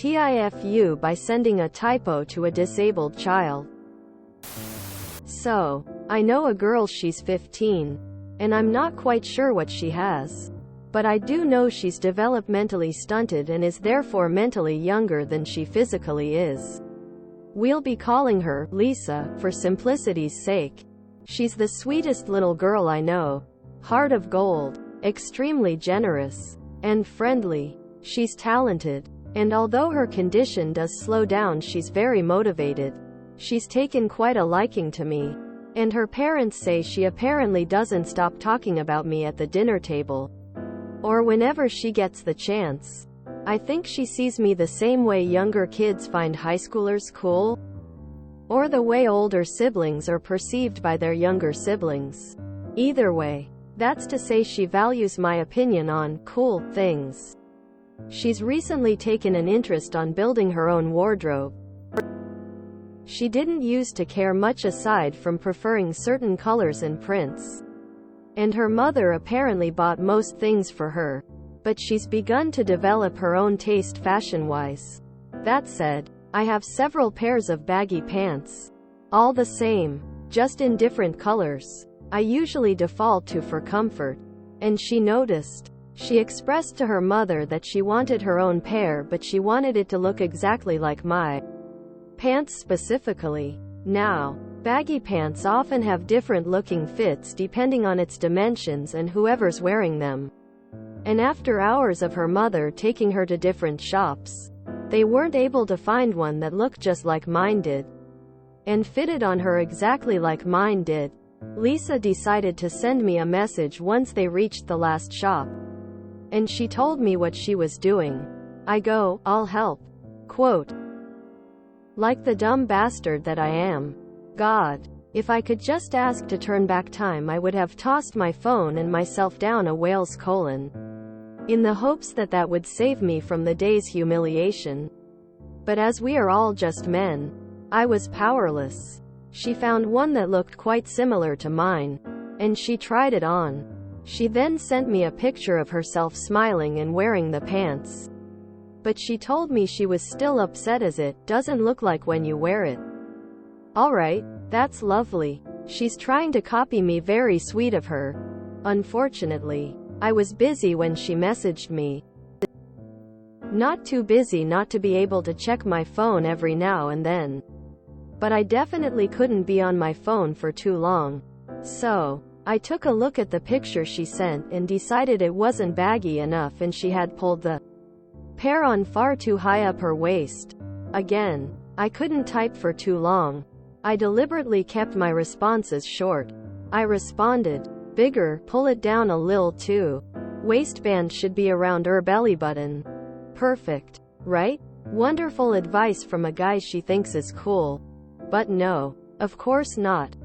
TIFU by sending a typo to a disabled child. So, I know a girl, she's 15, and I'm not quite sure what she has. But I do know she's developmentally stunted and is therefore mentally younger than she physically is. We'll be calling her Lisa, for simplicity's sake. She's the sweetest little girl I know. Heart of gold, extremely generous, and friendly. She's talented. And although her condition does slow down, she's very motivated. She's taken quite a liking to me. And her parents say she apparently doesn't stop talking about me at the dinner table. Or whenever she gets the chance. I think she sees me the same way younger kids find high schoolers cool. Or the way older siblings are perceived by their younger siblings. Either way, that's to say she values my opinion on cool things. She's recently taken an interest on building her own wardrobe. She didn't used to care much aside from preferring certain colors and prints. And her mother apparently bought most things for her. But she's begun to develop her own taste fashion-wise. That said, I have several pairs of baggy pants. All the same, just in different colors. I usually default to for comfort. And she noticed. She expressed to her mother that she wanted her own pair, but she wanted it to look exactly like my pants specifically. Now, baggy pants often have different looking fits depending on its dimensions and whoever's wearing them. And after hours of her mother taking her to different shops, they weren't able to find one that looked just like mine did, and fitted on her exactly like mine did. Lisa decided to send me a message once they reached the last shop. And she told me what she was doing. I go, I'll help. Quote, like the dumb bastard that I am. God, if I could just ask to turn back time, I would have tossed my phone and myself down a whale's colon, in the hopes that that would save me from the day's humiliation. But as we are all just men, I was powerless. She found one that looked quite similar to mine, and she tried it on. She then sent me a picture of herself smiling and wearing the pants. But she told me she was still upset as it doesn't look like when you wear it. Alright, that's lovely. She's trying to copy me, very sweet of her. Unfortunately, I was busy when she messaged me. Not too busy not to be able to check my phone every now and then. But I definitely couldn't be on my phone for too long. So, I took a look at the picture she sent and decided it wasn't baggy enough and she had pulled the pair on far too high up her waist. Again, I couldn't type for too long. I deliberately kept my responses short. I responded, bigger, pull it down a lil too. Waistband should be around her belly button. Perfect, right? Wonderful advice from a guy she thinks is cool. But no, of course not.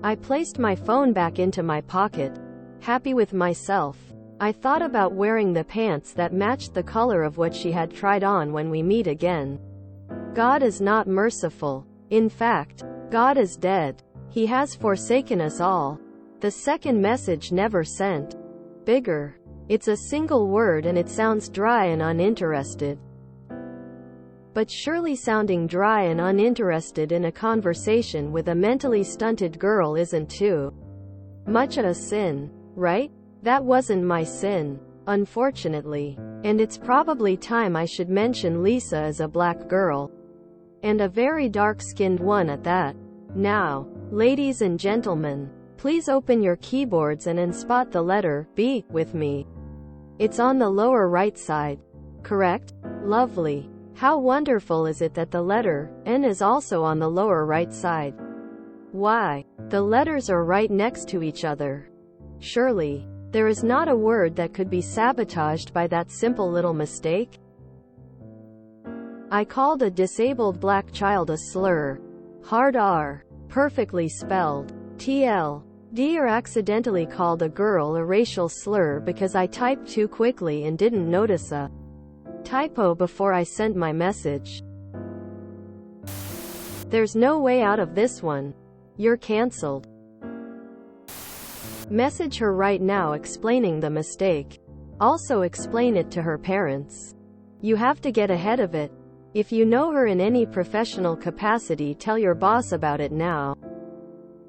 I placed my phone back into my pocket, happy with myself. I thought about wearing the pants that matched the color of what she had tried on when we meet again. God is not merciful. In fact, God is dead. He has forsaken us all. The second message never sent. Bigger. It's a single word and it sounds dry and uninterested. But surely sounding dry and uninterested in a conversation with a mentally stunted girl isn't too much a sin, right? That wasn't my sin, unfortunately. And it's probably time I should mention Lisa as a black girl. And a very dark-skinned one at that. Now, ladies and gentlemen, please open your keyboards and spot the letter B with me. It's on the lower right side. Correct? Lovely. How wonderful is it that the letter N is also on the lower right side? Why, the letters are right next to each other. Surely, there is not a word that could be sabotaged by that simple little mistake. I called a disabled black child a slur. Hard R. Perfectly spelled. TL. D. Or accidentally called a girl a racial slur because I typed too quickly and didn't notice a typo before I sent my message. There's no way out of this one. You're cancelled. Message her right now explaining the mistake. Also explain it to her parents. You have to get ahead of it. If you know her in any professional capacity, tell your boss about it now.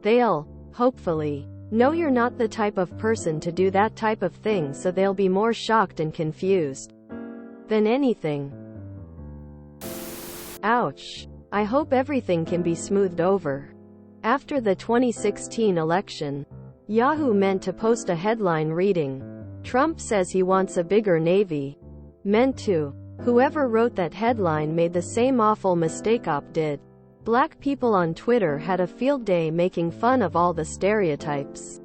They'll, hopefully, know you're not the type of person to do that type of thing, so they'll be more shocked and confused than anything. Ouch. I hope everything can be smoothed over. After the 2016 election, Yahoo meant to post a headline reading, "Trump says he wants a bigger Navy." Meant to. Whoever wrote that headline made the same awful mistake Op did. Black people on Twitter had a field day making fun of all the stereotypes,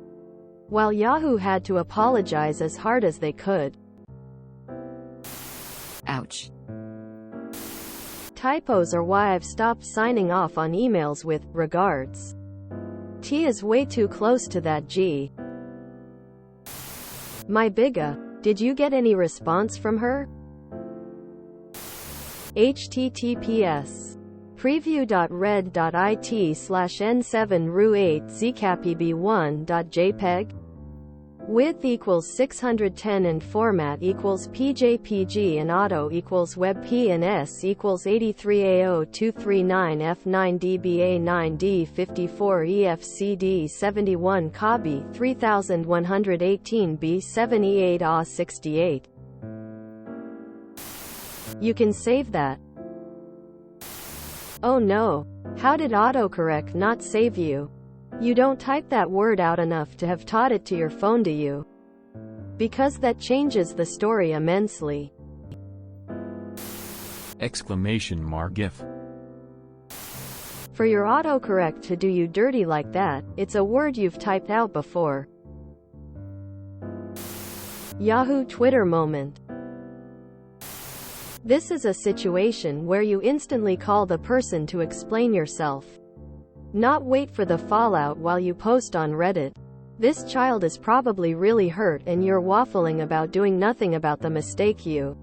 while Yahoo had to apologize as hard as they could. Ouch. Typos are why I've stopped signing off on emails with "regards." T is way too close to that G. My biga, did you get any response from her? https preview.red.it/n7ru8zcapb1.jpg width equals 610 and format equals pjpg and auto equals webp and s equals 83AO239F9DBA9D54 EFCD 71 3118 B78 A68. You can save that. Oh no. How did autocorrect not save you? You don't type that word out enough to have taught it to your phone, do you? Because that changes the story immensely. Exclamation mark GIF. For your autocorrect to do you dirty like that, it's a word you've typed out before. Yahoo Twitter moment. This is a situation where you instantly call the person to explain yourself. Not wait for the fallout while you post on Reddit. This child is probably really hurt and you're waffling about doing nothing about the mistake you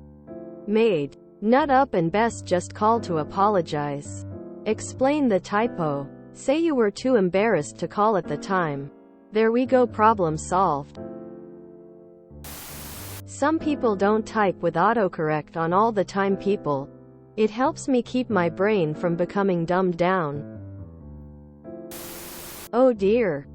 made. Nut up and best just call to apologize. Explain the typo. Say you were too embarrassed to call at the time. There we go, problem solved. Some people don't type with autocorrect on all the time, people. It helps me keep my brain from becoming dumbed down. Oh dear.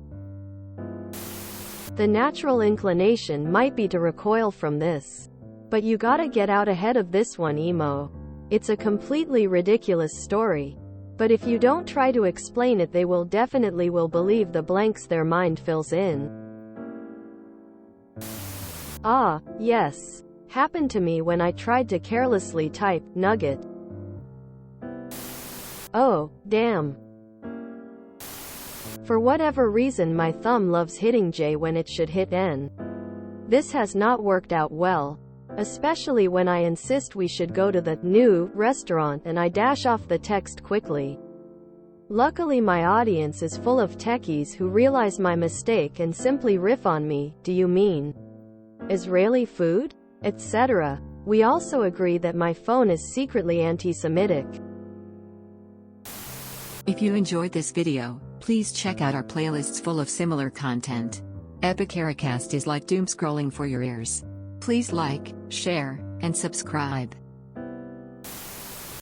The natural inclination might be to recoil from this. But you gotta get out ahead of this one, emo. It's a completely ridiculous story. But if you don't try to explain it, they will definitely believe the blanks their mind fills in. Ah, yes. Happened to me when I tried to carelessly type nugget. Oh, damn. For whatever reason my thumb loves hitting J when it should hit N. This has not worked out well. Especially when I insist we should go to the new restaurant and I dash off the text quickly. Luckily my audience is full of techies who realize my mistake and simply riff on me. Do you mean Israeli food? Etc. We also agree that my phone is secretly anti-Semitic. If you enjoyed this video, please check out our playlists full of similar content. Epicaricast is like doom scrolling for your ears. Please like, share, and subscribe.